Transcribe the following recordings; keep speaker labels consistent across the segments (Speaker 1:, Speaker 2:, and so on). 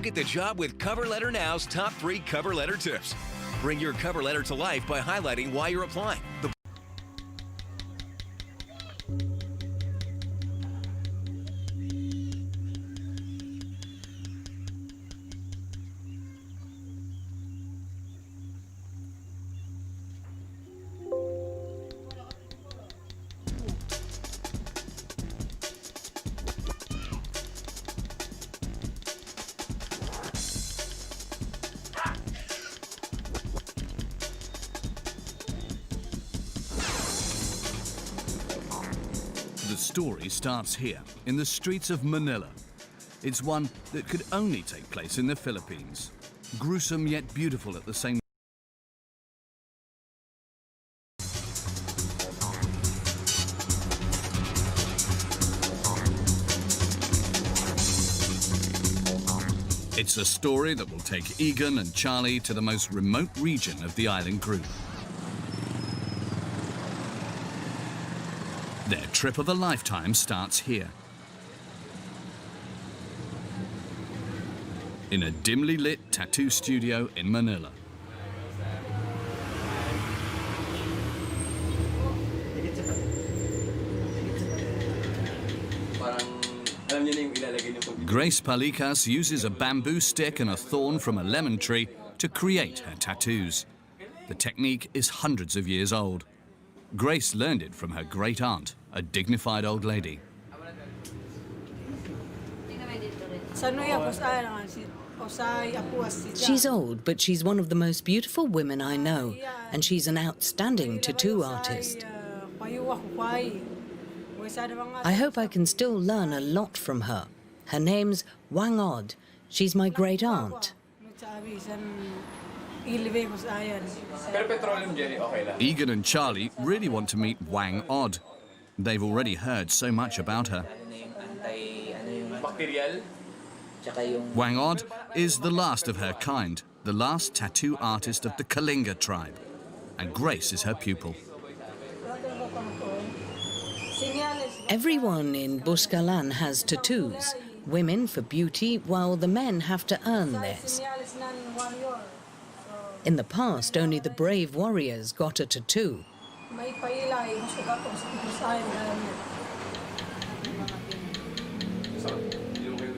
Speaker 1: get the job with Cover Letter Now's top 3 cover letter tips. Bring your cover letter to life by highlighting why you're applying.
Speaker 2: The story starts here, in the streets of Manila. It's one that could only take place in the Philippines. Gruesome yet beautiful at the same time. It's a story that will take Egan and Charlie to the most remote region of the island group. Their trip of a lifetime starts here. In a dimly lit tattoo studio in Manila. Grace Palicas uses a bamboo stick and a thorn from a lemon tree to create her tattoos. The technique is hundreds of years old. Grace learned it from her great aunt, a dignified old lady.
Speaker 3: She's old, but she's one of the most beautiful women I know, and she's an outstanding tattoo artist. I hope I can still learn a lot from her. Her name's Wang Od. She's my great aunt.
Speaker 2: Egan and Charlie really want to meet Wang Od. They've already heard so much about her. Wang Od is the last of her kind, the last tattoo artist of the Kalinga tribe. And Grace is her pupil.
Speaker 3: Everyone in Buscalan has tattoos. Women for beauty, while the men have to earn theirs. In the past, only the brave warriors got a tattoo.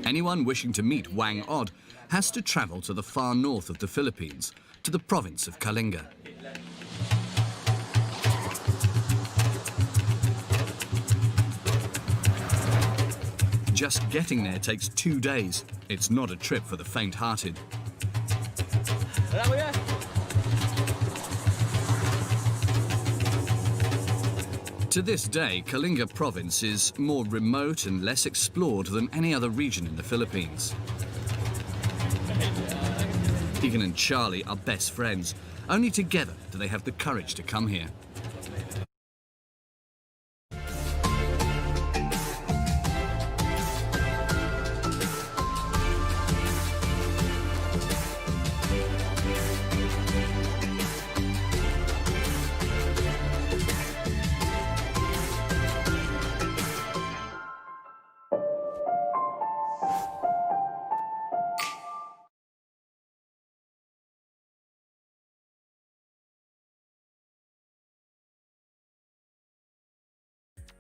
Speaker 2: Anyone wishing to meet Wang Od has to travel to the far north of the Philippines, to the province of Kalinga. Just getting there takes 2 days. It's not a trip for the faint-hearted. To this day, Kalinga province is more remote and less explored than any other region in the Philippines. Egan and Charlie are best friends. Only together do they have the courage to come here.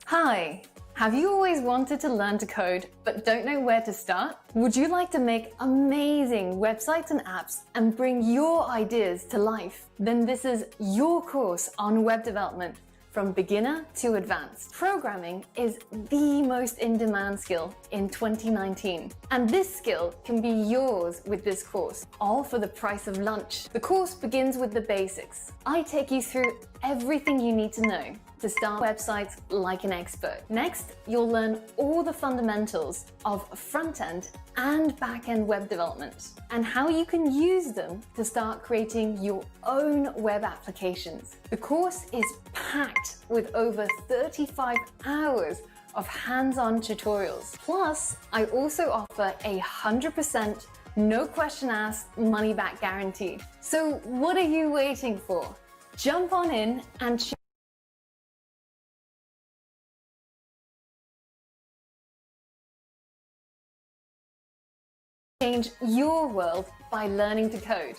Speaker 4: Hi! Have you always wanted to learn to code but don't know where to start? Would you like to make amazing websites and apps and bring your ideas to life? Then this is your course on web development, from beginner to advanced. Programming is the most in-demand skill in 2019. And this skill can be yours with this course, all for the price of lunch. The course begins with the basics. I take you through everything you need to know to start websites like an expert. Next, you'll learn all the fundamentals of front-end and back-end web development and how you can use them to start creating your own web applications. The course is packed with over 35 hours of hands-on tutorials. Plus, I also offer a 100% no question asked money back guarantee. So what are you waiting for? Jump on in and change your world by learning to code.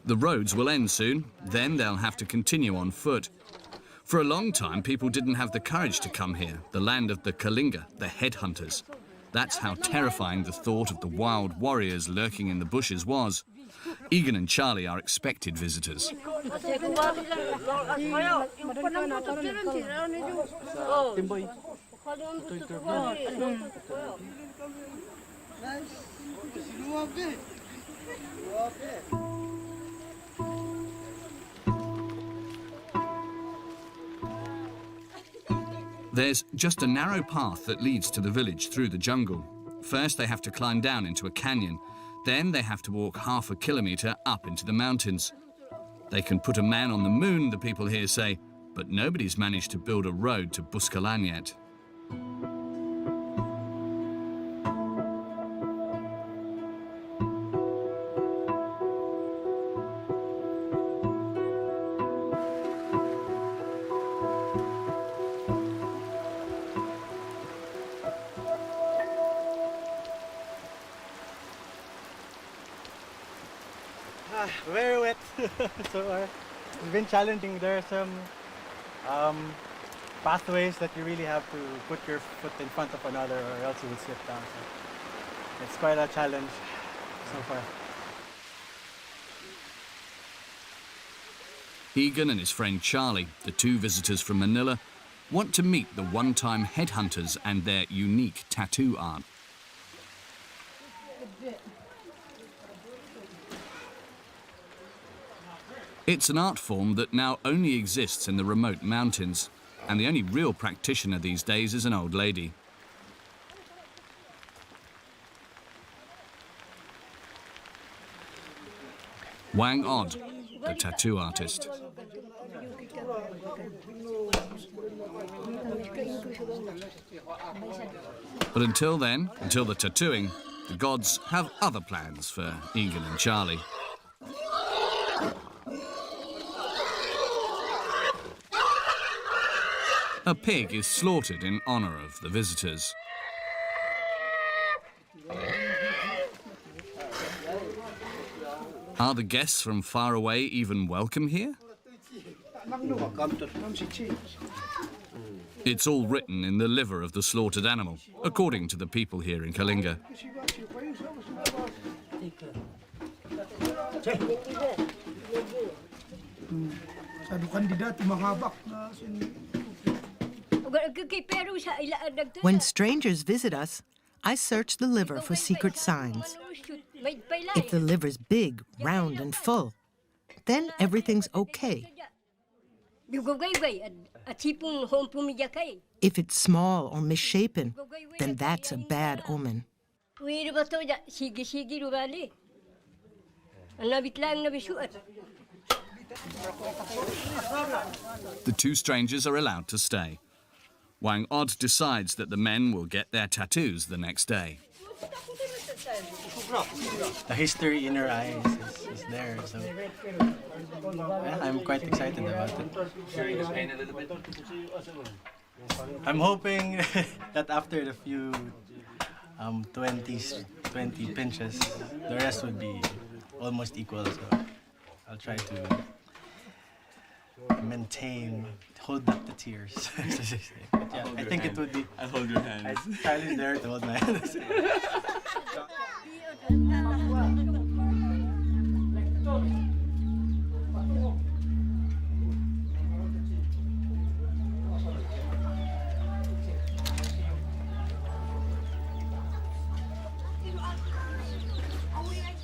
Speaker 2: The roads will end soon, then they'll have to continue on foot. For a long time, people didn't have the courage to come here, the land of the Kalinga, the headhunters. That's how terrifying the thought of the wild warriors lurking in the bushes was. Egan and Charlie are expected visitors. There's just a narrow path that leads to the village through the jungle. First, they have to climb down into a canyon. Then they have to walk half a kilometre up into the mountains. They can put a man on the moon, the people here say, but nobody's managed to build a road to Buskalan yet.
Speaker 5: Very wet. So it's been challenging. There are some pathways that you really have to put your foot in front of another or else you will slip down. So it's quite a challenge so far.
Speaker 2: Egan and his friend Charlie, the two visitors from Manila, want to meet the one-time headhunters and their unique tattoo art. It's an art form that now only exists in the remote mountains, and the only real practitioner these days is an old lady. Wang Od, the tattoo artist. But until then, until the tattooing, the gods have other plans for Egan and Charlie. A pig is slaughtered in honor of the visitors. Are the guests from far away even welcome here? It's all written in the liver of the slaughtered animal, according to the people here in Kalinga.
Speaker 6: When strangers visit us, I search the liver for secret signs. If the liver's big, round, and full, then everything's okay. If it's small or misshapen, then that's a bad omen.
Speaker 2: The two strangers are allowed to stay. Wang Od decides that the men will get their tattoos the next day.
Speaker 5: The history in her eyes is there, so yeah, I'm quite excited about it. I'm hoping that after the few 20 pinches, the rest would be almost equal, so I'll try to hold back the tears. But yeah, I think it would be.
Speaker 7: I'll hold your hands.
Speaker 5: Charlie's there to hold my hands.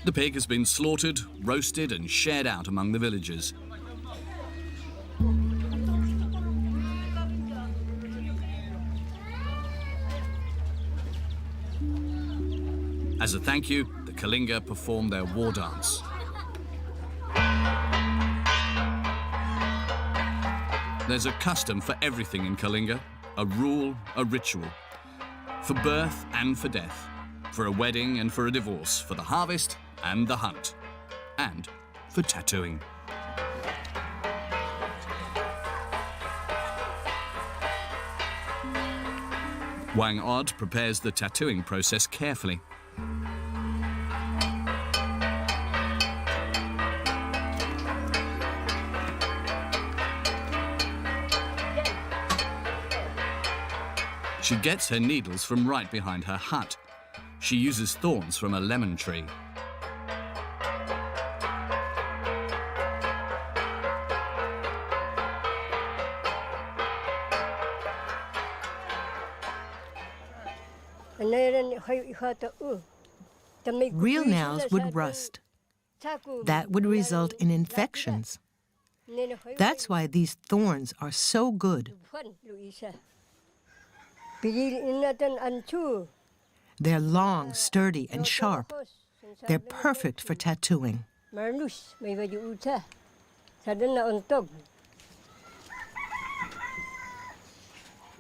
Speaker 2: The pig has been slaughtered, roasted, and shared out among the villagers. As a thank you, the Kalinga perform their war dance. There's a custom for everything in Kalinga, a rule, a ritual. For birth and for death, for a wedding and for a divorce, for the harvest and the hunt, and for tattooing. Wang Od prepares the tattooing process carefully. She gets her needles from right behind her hut. She uses thorns from a lemon tree.
Speaker 6: Real nails would rust. That would result in infections. That's why these thorns are so good. They're long, sturdy, and sharp. They're perfect for tattooing.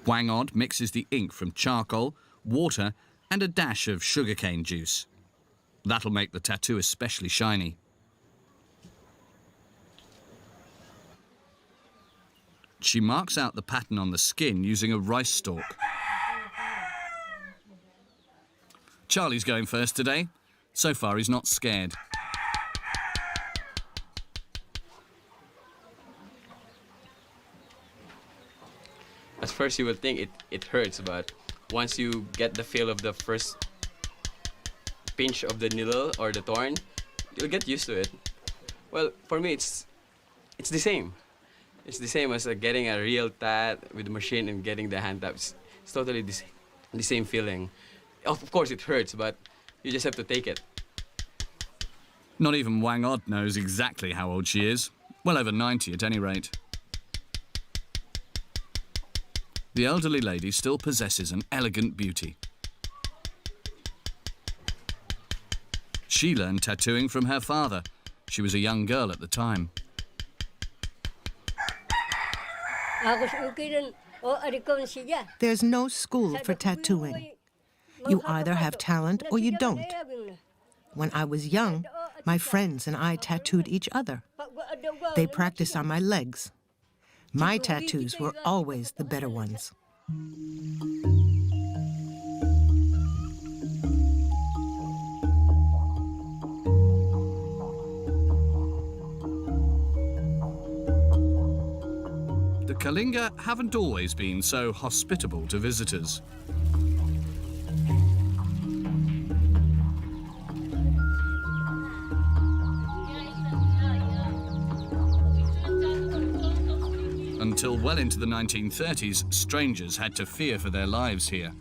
Speaker 2: Wang Od mixes the ink from charcoal, water, and a dash of sugarcane juice. That'll make the tattoo especially shiny. She marks out the pattern on the skin using a rice stalk. Charlie's going first today. So far, he's not scared.
Speaker 7: At first, you would think it hurts, but once you get the feel of the first pinch of the needle or the thorn, you'll get used to it. Well, for me, it's the same. It's the same as getting a real tat with the machine and getting the hand taps. It's totally the same feeling. Of course, it hurts, but you just have to take it.
Speaker 2: Not even Wang Od knows exactly how old she is. Well over 90 at any rate. The elderly lady still possesses an elegant beauty. She learned tattooing from her father. She was a young girl at the time.
Speaker 6: There's no school for tattooing. You either have talent or you don't. When I was young, my friends and I tattooed each other. They practiced on my legs. My tattoos were always the better ones.
Speaker 2: The Kalinga haven't always been so hospitable to visitors. Until well into the 1930s, strangers had to fear for their lives here.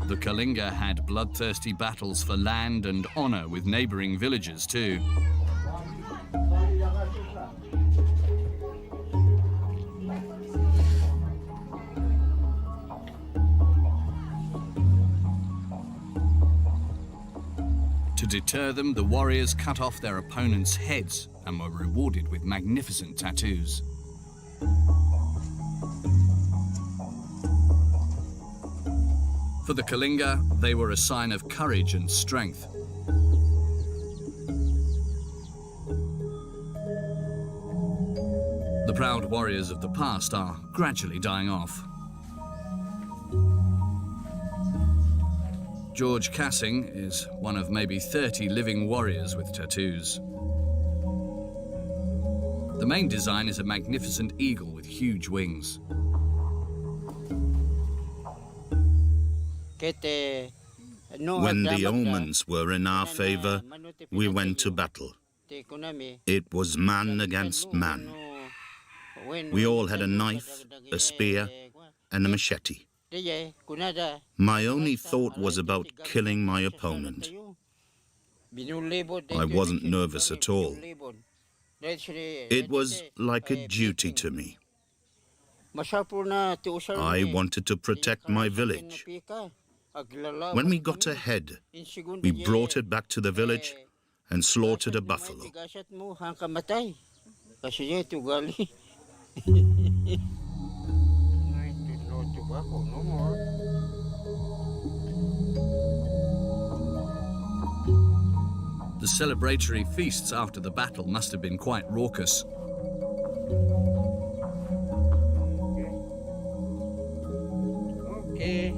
Speaker 2: The Kalinga had bloodthirsty battles for land and honor with neighboring villages too. To deter them, the warriors cut off their opponents' heads and were rewarded with magnificent tattoos. For the Kalinga, they were a sign of courage and strength. The proud warriors of the past are gradually dying off. George Cassing is one of maybe 30 living warriors with tattoos. The main design is a magnificent eagle with huge wings.
Speaker 8: When the omens were in our favor, we went to battle. It was man against man. We all had a knife, a spear, and a machete. My only thought was about killing my opponent. I wasn't nervous at all. It was like a duty to me. I wanted to protect my village. When we got a head, we brought it back to the village and slaughtered a buffalo.
Speaker 2: The celebratory feasts after the battle must have been quite raucous.
Speaker 5: Okay.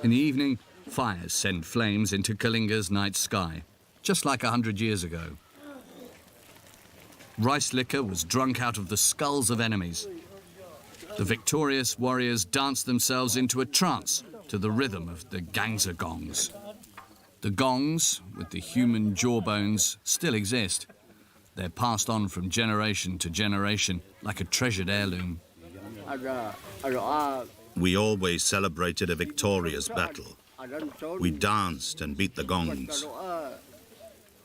Speaker 2: In the evening, fires send flames into Kalinga's night sky, just like 100 years ago. Rice liquor was drunk out of the skulls of enemies. The victorious warriors danced themselves into a trance to the rhythm of the gangsa gongs. The gongs, with the human jawbones, still exist. They're passed on from generation to generation, like a treasured heirloom.
Speaker 8: We always celebrated a victorious battle. We danced and beat the gongs.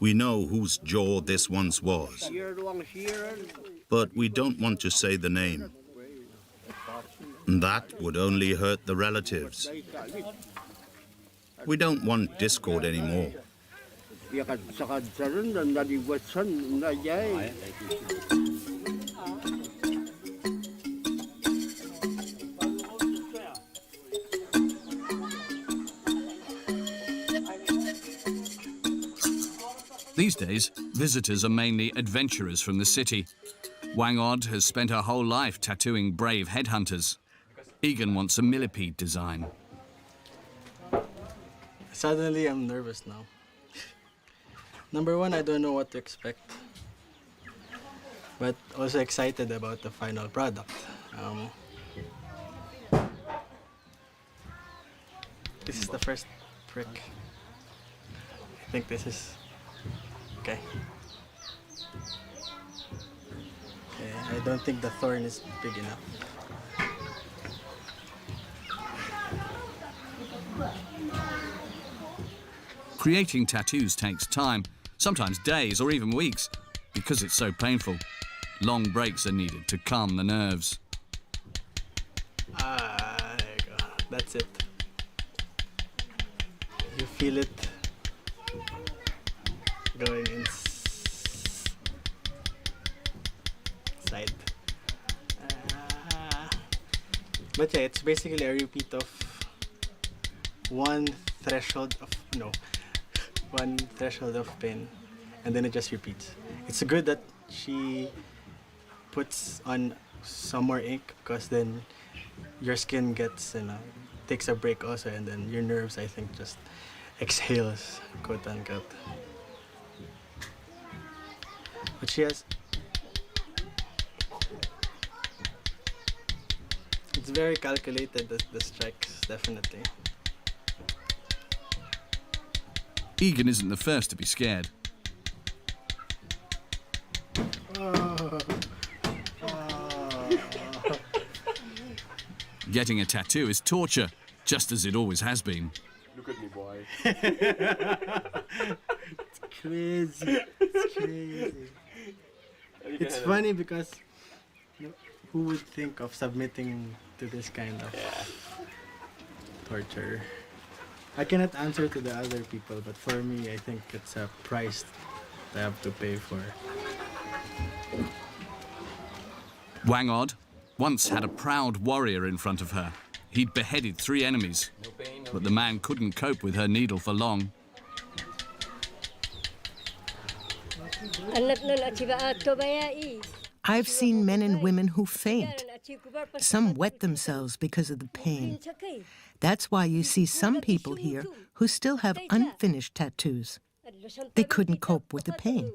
Speaker 8: We know whose jaw this once was, but we don't want to say the name. That would only hurt the relatives. We don't want discord anymore.
Speaker 2: These days, visitors are mainly adventurers from the city. Wang Od has spent her whole life tattooing brave headhunters. Egan wants a millipede design.
Speaker 5: Suddenly, I'm nervous now. Number one, I don't know what to expect, but also excited about the final product. This is the first prick. I think this is okay. Okay, I don't think the thorn is big enough.
Speaker 2: Creating tattoos takes time, sometimes days or even weeks, because it's so painful. Long breaks are needed to calm the nerves.
Speaker 5: There you go. That's it. You feel it going inside. But yeah, it's basically a repeat of one threshold of pain, and then it just repeats. It's good that she puts on some more ink, because then your skin gets, takes a break also, and then your nerves, I think, just exhales, quote unquote. But she has, it's very calculated, the strikes, definitely.
Speaker 2: Egan isn't the first to be scared. Getting a tattoo is torture, just as it always has been.
Speaker 7: Look at me, boy.
Speaker 5: It's crazy. It's crazy. It's funny because who would think of submitting to this kind of torture? I cannot answer to the other people, but for me, I think it's a price I have to pay for.
Speaker 2: Wang Od once had a proud warrior in front of her. He'd beheaded 3 enemies, but the man couldn't cope with her needle for long.
Speaker 6: I've seen men and women who faint. Some wet themselves because of the pain. That's why you see some people here who still have unfinished tattoos. They couldn't cope with the pain.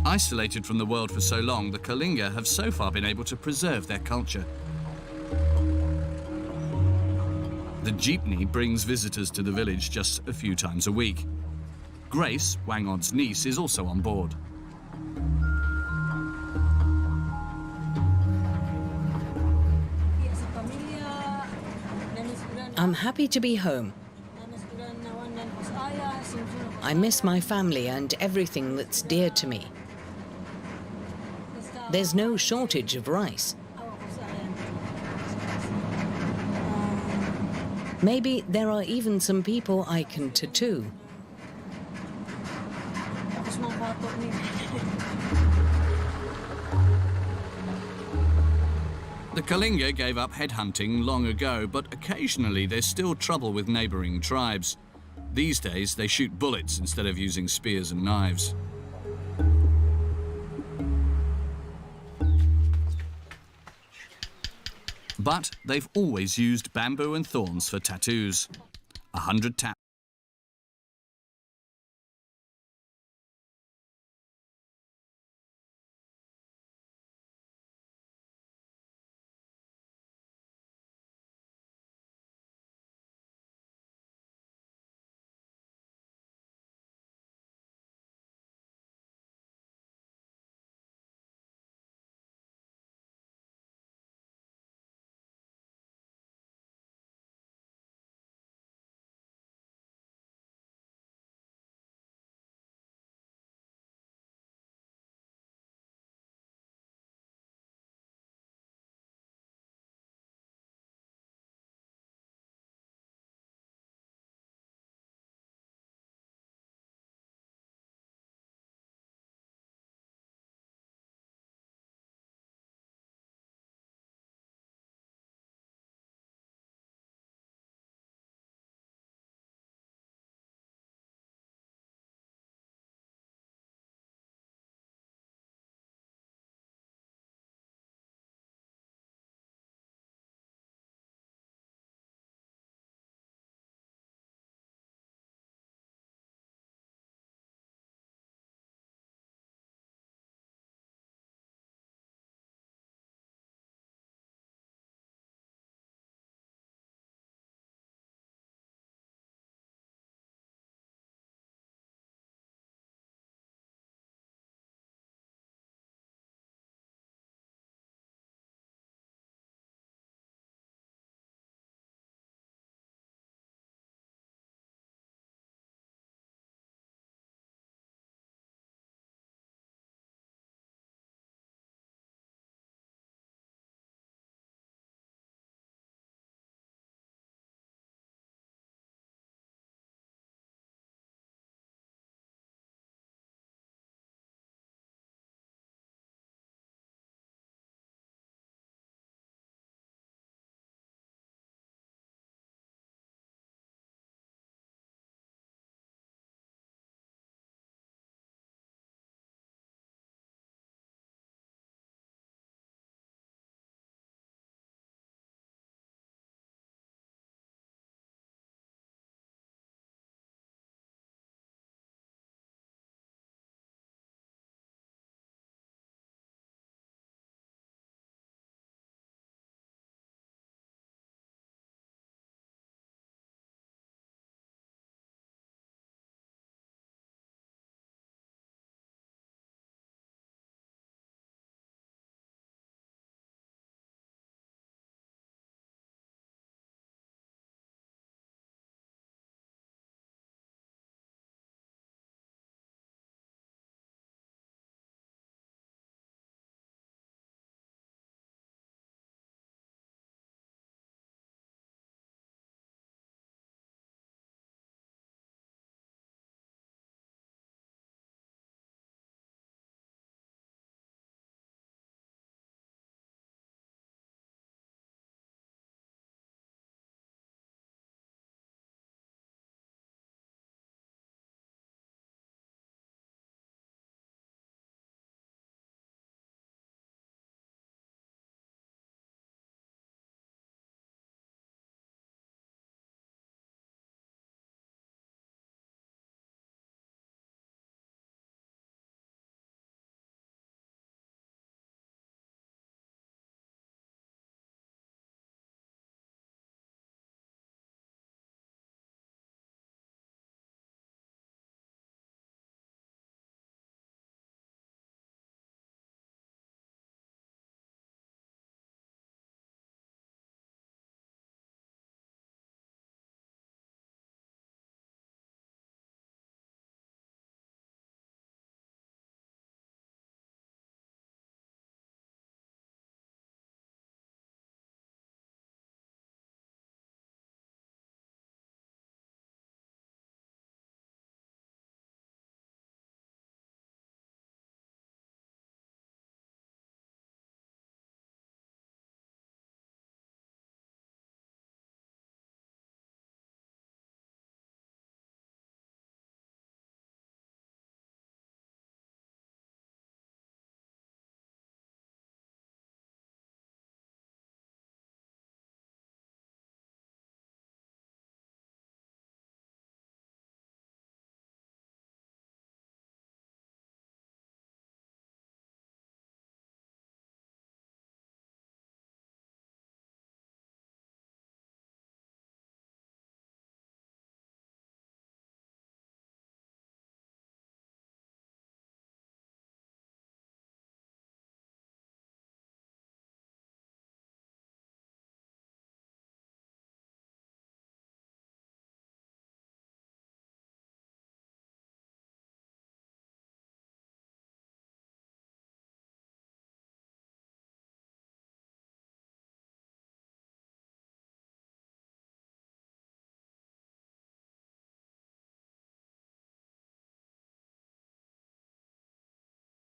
Speaker 2: Isolated from the world for so long, the Kalinga have so far been able to preserve their culture. The jeepney brings visitors to the village just a few times a week. Grace, Wang Od's niece, is also on board.
Speaker 3: I'm happy to be home. I miss my family and everything that's dear to me. There's no shortage of rice. Maybe there are even some people I can tattoo.
Speaker 2: The Kalinga gave up headhunting long ago, but occasionally there's still trouble with neighbouring tribes. These days, they shoot bullets instead of using spears and knives. But they've always used bamboo and thorns for tattoos. 100 taps